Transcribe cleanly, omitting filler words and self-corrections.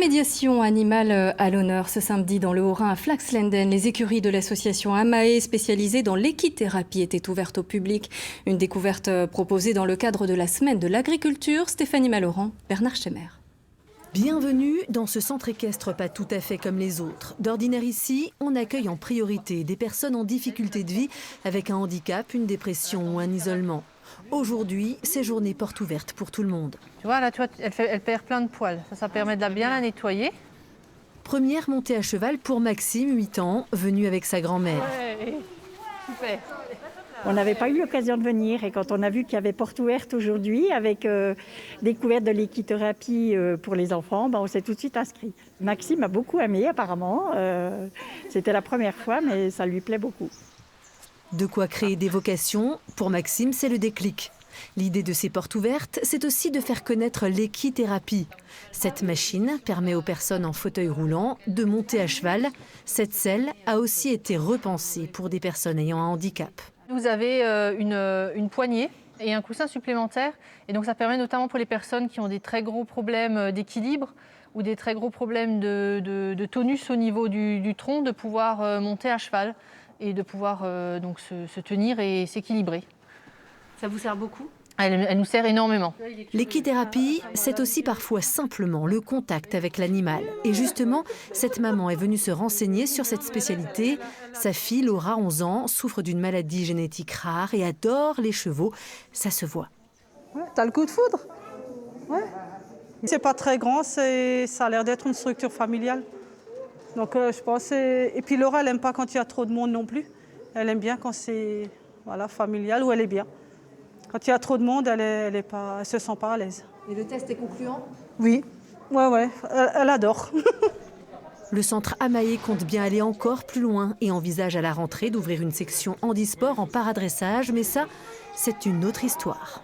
Médiation animale à l'honneur ce samedi dans le Haut-Rhin à Flaxlanden. Les écuries de l'association Amae spécialisée dans l'équithérapie étaient ouvertes au public. Une découverte proposée dans le cadre de la semaine de l'agriculture. Stéphanie Malorand, Bernard Schemer. Bienvenue dans ce centre équestre pas tout à fait comme les autres. D'ordinaire ici, on accueille en priorité des personnes en difficulté de vie avec un handicap, une dépression ou un isolement. Aujourd'hui, c'est journée porte ouverte pour tout le monde. Tu vois, là, elle perd plein de poils. Ça permet de bien la nettoyer. Première montée à cheval pour Maxime, 8 ans, venu avec sa grand-mère. Ouais, super. On n'avait pas eu l'occasion de venir et quand on a vu qu'il y avait porte ouverte aujourd'hui avec découverte de l'équithérapie pour les enfants, on s'est tout de suite inscrit. Maxime a beaucoup aimé apparemment. C'était la première fois mais ça lui plaît beaucoup. De quoi créer des vocations. Pour Maxime, c'est le déclic. L'idée de ces portes ouvertes, c'est aussi de faire connaître l'équithérapie. Cette machine permet aux personnes en fauteuil roulant de monter à cheval. Cette selle a aussi été repensée pour des personnes ayant un handicap. Vous avez une poignée et un coussin supplémentaire. Et donc ça permet notamment pour les personnes qui ont des très gros problèmes d'équilibre ou des très gros problèmes de tonus au niveau du tronc, de pouvoir monter à cheval et de pouvoir donc se tenir et s'équilibrer. Ça vous sert beaucoup ? Elle nous sert énormément. L'équithérapie, c'est aussi parfois simplement le contact avec l'animal. Et justement, cette maman est venue se renseigner sur cette spécialité. Sa fille, Laura, 11 ans, souffre d'une maladie génétique rare et adore les chevaux. Ça se voit. Ouais, t'as le coup de foudre. Ouais. C'est pas très grand, ça a l'air d'être une structure familiale. Donc je pense. Et puis Laura, elle n'aime pas quand il y a trop de monde non plus. Elle aime bien quand c'est familial où elle est bien. Quand il y a trop de monde, elle se sent pas à l'aise. Et le test est concluant ? Oui, ouais, elle adore. Le centre Amae compte bien aller encore plus loin et envisage à la rentrée d'ouvrir une section handisport en paradressage. Mais ça, c'est une autre histoire.